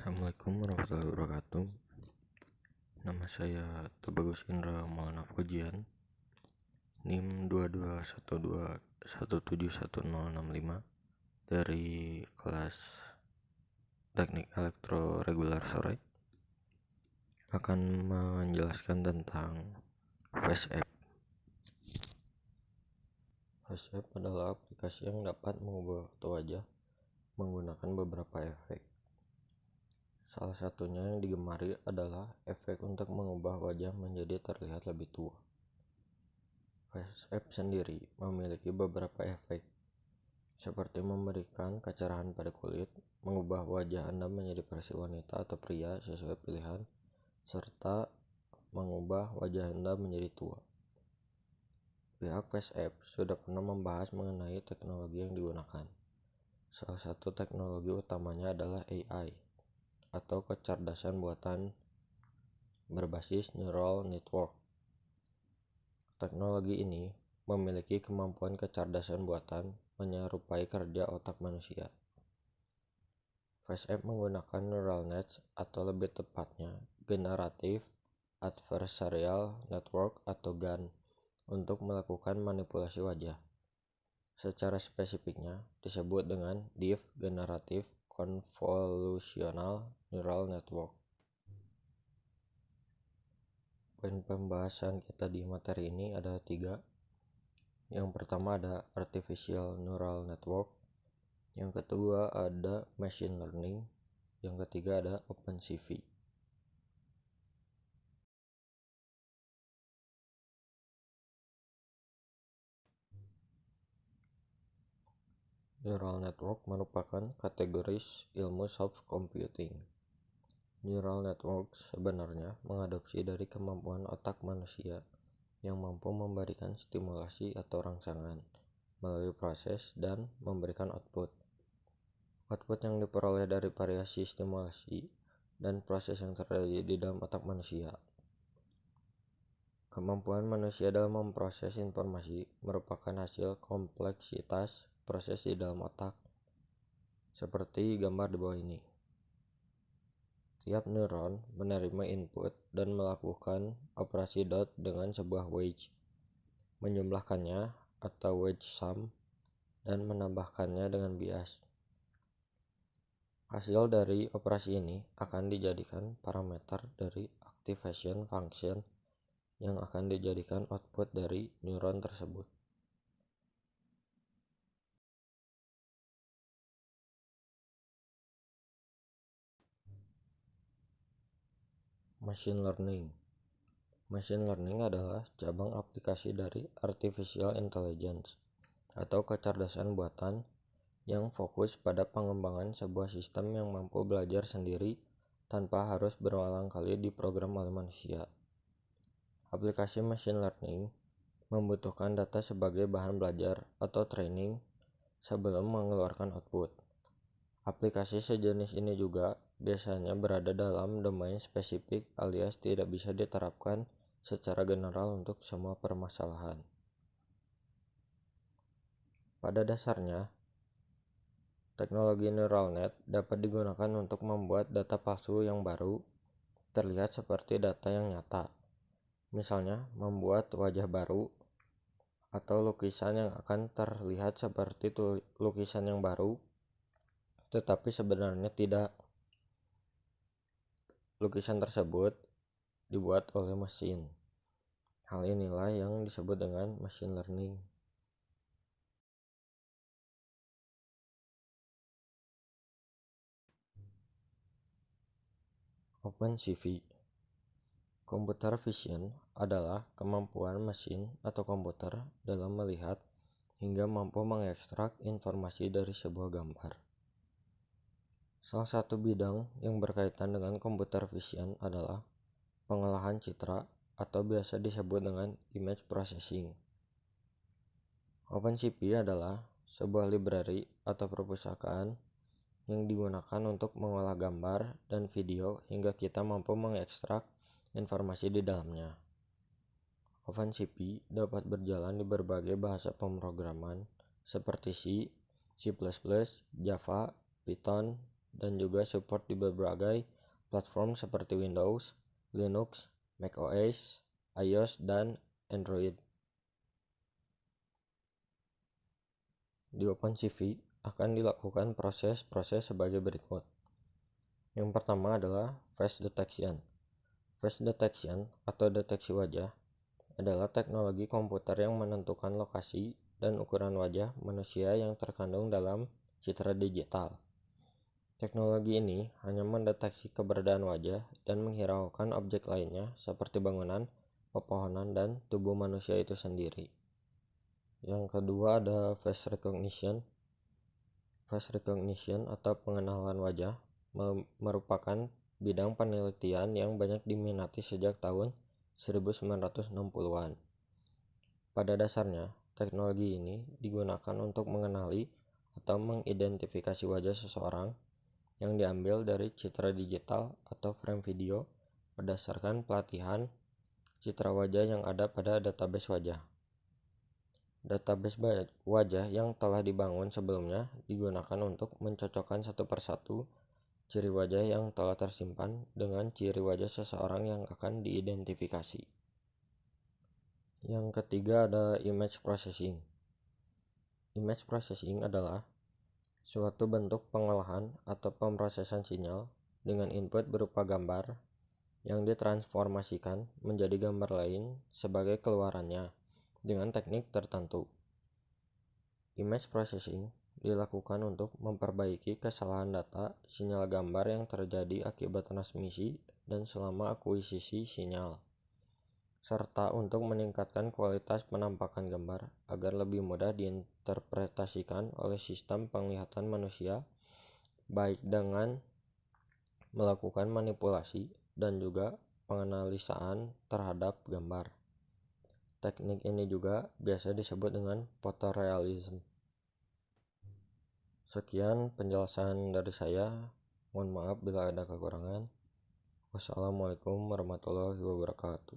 Assalamualaikum warahmatullahi wabarakatuh. Nama saya Tubagus Indra Maulana Pujian, NIM 2212171065 dari kelas Teknik Elektro Regular Sore, akan menjelaskan tentang FaceApp. FaceApp adalah aplikasi yang dapat mengubah foto wajah menggunakan beberapa efek. Salah satunya yang digemari adalah efek untuk mengubah wajah menjadi terlihat lebih tua. FaceApp sendiri memiliki beberapa efek, seperti memberikan kecerahan pada kulit, mengubah wajah Anda menjadi versi wanita atau pria sesuai pilihan, serta mengubah wajah Anda menjadi tua. Pihak FaceApp sudah pernah membahas mengenai teknologi yang digunakan. Salah satu teknologi utamanya adalah AI, atau kecerdasan buatan berbasis neural network. Teknologi ini memiliki kemampuan kecerdasan buatan menyerupai kerja otak manusia. FaceApp menggunakan neural nets, atau lebih tepatnya Generative Adversarial Network atau GAN, untuk melakukan manipulasi wajah. Secara spesifiknya disebut dengan Deep Generative Convolutional Neural Network. Poin pembahasan kita di materi ini ada 3. Yang pertama ada Artificial Neural Network, yang kedua ada Machine Learning, yang ketiga ada OpenCV. Neural network merupakan kategoris ilmu soft computing. Neural network sebenarnya mengadopsi dari kemampuan otak manusia yang mampu memberikan stimulasi atau rangsangan melalui proses dan memberikan output. Output yang diperoleh dari variasi stimulasi dan proses yang terjadi di dalam otak manusia. Kemampuan manusia dalam memproses informasi merupakan hasil kompleksitas proses di dalam otak, seperti gambar di bawah ini. Tiap neuron menerima input dan melakukan operasi dot dengan sebuah wedge, menjumlahkannya atau wedge sum, dan menambahkannya dengan bias. Hasil dari operasi ini akan dijadikan parameter dari activation function yang akan dijadikan output dari neuron tersebut. Machine Learning. Machine Learning adalah cabang aplikasi dari Artificial Intelligence atau kecerdasan buatan yang fokus pada pengembangan sebuah sistem yang mampu belajar sendiri tanpa harus berulang kali diprogram oleh manusia. Aplikasi Machine Learning membutuhkan data sebagai bahan belajar atau training sebelum mengeluarkan output. Aplikasi sejenis ini juga biasanya berada dalam domain spesifik alias tidak bisa diterapkan secara general untuk semua permasalahan. Pada dasarnya, teknologi neural net dapat digunakan untuk membuat data palsu yang baru terlihat seperti data yang nyata. Misalnya, membuat wajah baru atau lukisan yang akan terlihat seperti lukisan yang baru, tetapi sebenarnya tidak. Lukisan tersebut dibuat oleh mesin. Hal inilah yang disebut dengan machine learning. OpenCV. Computer vision adalah kemampuan mesin atau komputer dalam melihat hingga mampu mengekstrak informasi dari sebuah gambar. Salah satu bidang yang berkaitan dengan computer vision adalah pengolahan citra atau biasa disebut dengan image processing. OpenCV adalah sebuah library atau perpustakaan yang digunakan untuk mengolah gambar dan video hingga kita mampu mengekstrak informasi di dalamnya. OpenCV dapat berjalan di berbagai bahasa pemrograman seperti C, C++, Java, Python, dan juga support di berbagai platform seperti Windows, Linux, macOS, iOS, dan Android. Di OpenCV akan dilakukan proses-proses sebagai berikut. Yang pertama adalah face detection. Face detection atau deteksi wajah adalah teknologi komputer yang menentukan lokasi dan ukuran wajah manusia yang terkandung dalam citra digital. Teknologi ini hanya mendeteksi keberadaan wajah dan menghiraukan objek lainnya seperti bangunan, pepohonan, dan tubuh manusia itu sendiri. Yang kedua ada face recognition. Face recognition atau pengenalan wajah merupakan bidang penelitian yang banyak diminati sejak tahun 1960-an. Pada dasarnya, teknologi ini digunakan untuk mengenali atau mengidentifikasi wajah seseorang yang diambil dari citra digital atau frame video berdasarkan pelatihan citra wajah yang ada pada database wajah. Database wajah yang telah dibangun sebelumnya digunakan untuk mencocokkan satu persatu ciri wajah yang telah tersimpan dengan ciri wajah seseorang yang akan diidentifikasi. Yang ketiga ada image processing. Image processing adalah suatu bentuk pengolahan atau pemrosesan sinyal dengan input berupa gambar yang ditransformasikan menjadi gambar lain sebagai keluarannya dengan teknik tertentu. Image processing dilakukan untuk memperbaiki kesalahan data sinyal gambar yang terjadi akibat transmisi dan selama akuisisi sinyal, serta untuk meningkatkan kualitas penampakan gambar agar lebih mudah diinterpretasikan oleh sistem penglihatan manusia, baik dengan melakukan manipulasi dan juga penganalisaan terhadap gambar. Teknik ini juga biasa disebut dengan photorealism. Sekian penjelasan dari saya. Mohon maaf bila ada kekurangan. Wassalamualaikum warahmatullahi wabarakatuh.